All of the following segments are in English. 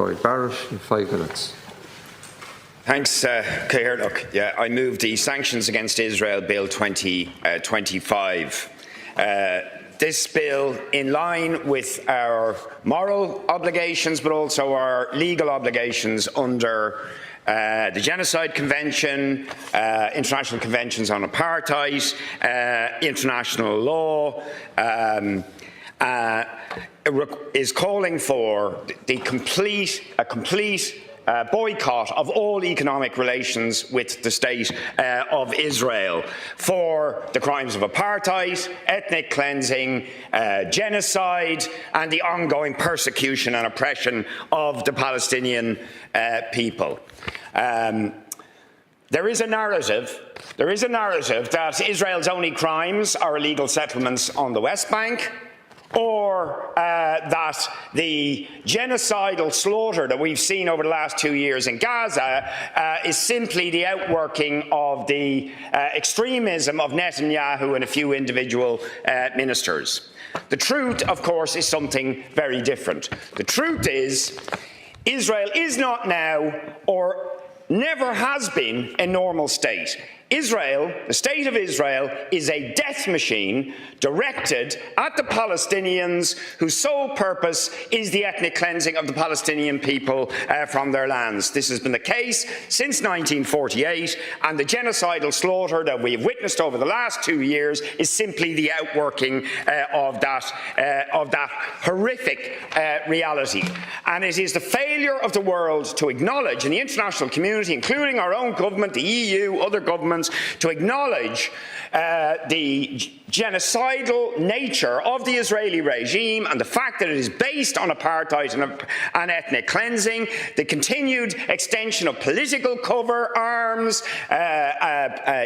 by Barrett. 5 minutes. Thanks, Cahir. Yeah, I move the Sanctions Against Israel Bill 2025. This bill, in line with our moral obligations but also our legal obligations under the Genocide Convention, international conventions on apartheid, international law, is calling for a complete boycott of all economic relations with the State of Israel for the crimes of apartheid, ethnic cleansing, genocide and the ongoing persecution and oppression of the Palestinian people. There is a narrative that Israel's only crimes are illegal settlements on the West Bank, or that the genocidal slaughter that we've seen over the last 2 years in Gaza is simply the outworking of the extremism of Netanyahu and a few individual ministers. The truth, of course, is something very different. The truth is, Israel is not now, or never has been, a normal state. Israel, the State of Israel, is a death machine directed at the Palestinians whose sole purpose is the ethnic cleansing of the Palestinian people from their lands. This has been the case since 1948, and the genocidal slaughter that we have witnessed over the last 2 years is simply the outworking of that horrific reality. And it is the failure of the world to acknowledge, and the international community, including our own government, the EU, other governments, to acknowledge the genocidal nature of the Israeli regime and the fact that it is based on apartheid and ethnic cleansing, the continued extension of political cover, arms,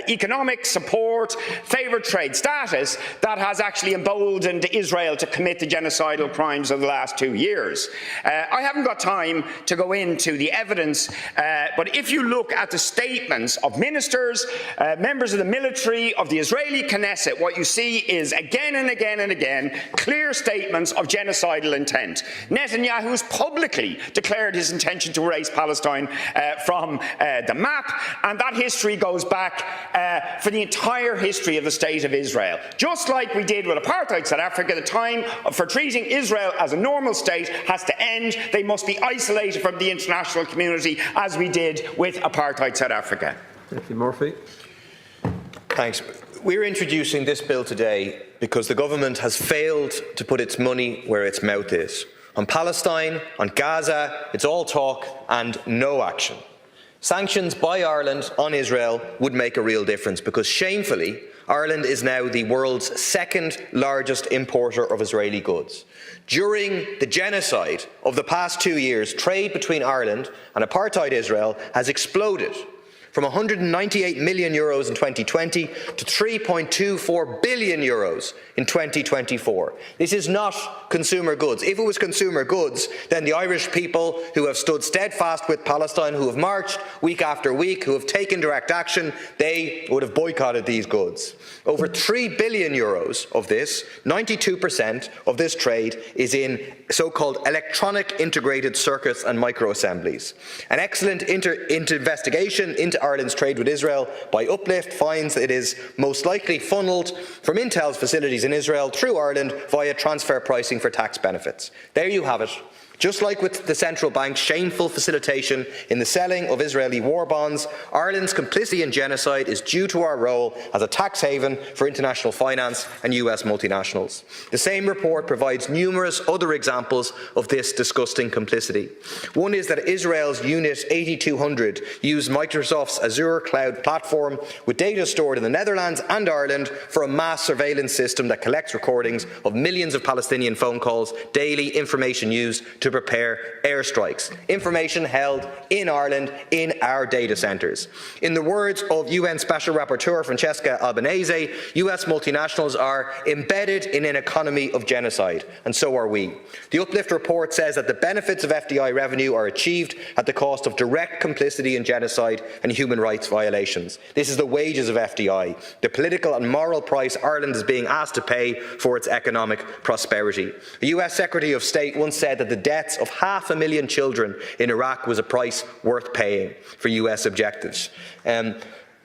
economic support, favoured trade status that has actually emboldened Israel to commit the genocidal crimes of the last 2 years. I haven't got time to go into the evidence, but if you look at the statements of ministers, members of the military, of the Israeli Knesset, what you see is again and again and again clear statements of genocidal intent. Netanyahu has publicly declared his intention to erase Palestine from the map, and that history goes back for the entire history of the State of Israel. Just like we did with apartheid South Africa, the time for treating Israel as a normal state has to end. They must be isolated from the international community, as we did with apartheid South Africa. Thank you, Murphy. Thanks. We're introducing this bill today because the government has failed to put its money where its mouth is. On Palestine, on Gaza, it's all talk and no action. Sanctions by Ireland on Israel would make a real difference because, shamefully, Ireland is now the world's second largest importer of Israeli goods. During the genocide of the past 2 years, trade between Ireland and apartheid Israel has exploded from €198 million in 2020 to €3.24 billion in 2024. This is not consumer goods. If it was consumer goods, then the Irish people who have stood steadfast with Palestine, who have marched week after week, who have taken direct action, they would have boycotted these goods. Over €3 billion of this, 92% of this trade, is in so-called electronic integrated circuits and microassemblies. An excellent investigation into Ireland's trade with Israel by Uplift finds that it is most likely funnelled from Intel's facilities in Israel through Ireland via transfer pricing for tax benefits. There you have it. Just like with the central bank's shameful facilitation in the selling of Israeli war bonds, Ireland's complicity in genocide is due to our role as a tax haven for international finance and US multinationals. The same report provides numerous other examples of this disgusting complicity. One is that Israel's Unit 8200 used Microsoft's Azure cloud platform with data stored in the Netherlands and Ireland for a mass surveillance system that collects recordings of millions of Palestinian phone calls daily, information used to prepare airstrikes, information held in Ireland in our data centres. In the words of UN Special Rapporteur Francesca Albanese, US multinationals are embedded in an economy of genocide, and so are we. The Uplift report says that the benefits of FDI revenue are achieved at the cost of direct complicity in genocide and human rights violations. This is the wages of FDI, the political and moral price Ireland is being asked to pay for its economic prosperity. The US Secretary of State once said that the deaths of 500,000 children in Iraq was a price worth paying for US objectives.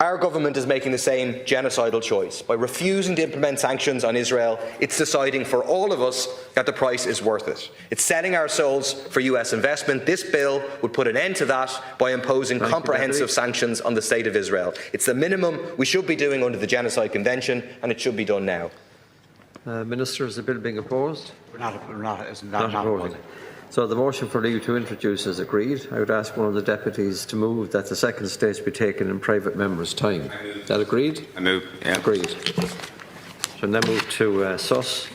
Our government is making the same genocidal choice. By refusing to implement sanctions on Israel, it's deciding for all of us that the price is worth it. It's selling our souls for US investment. This bill would put an end to that by imposing comprehensive sanctions on the State of Israel. It's the minimum we should be doing under the Genocide Convention, and it should be done now. Minister, is the bill being opposed? Not opposing. So the motion for leave to introduce is agreed. I would ask one of the deputies to move that the second stage be taken in private members' time. Is that agreed? I move. Yeah. Agreed. So now move to Suss.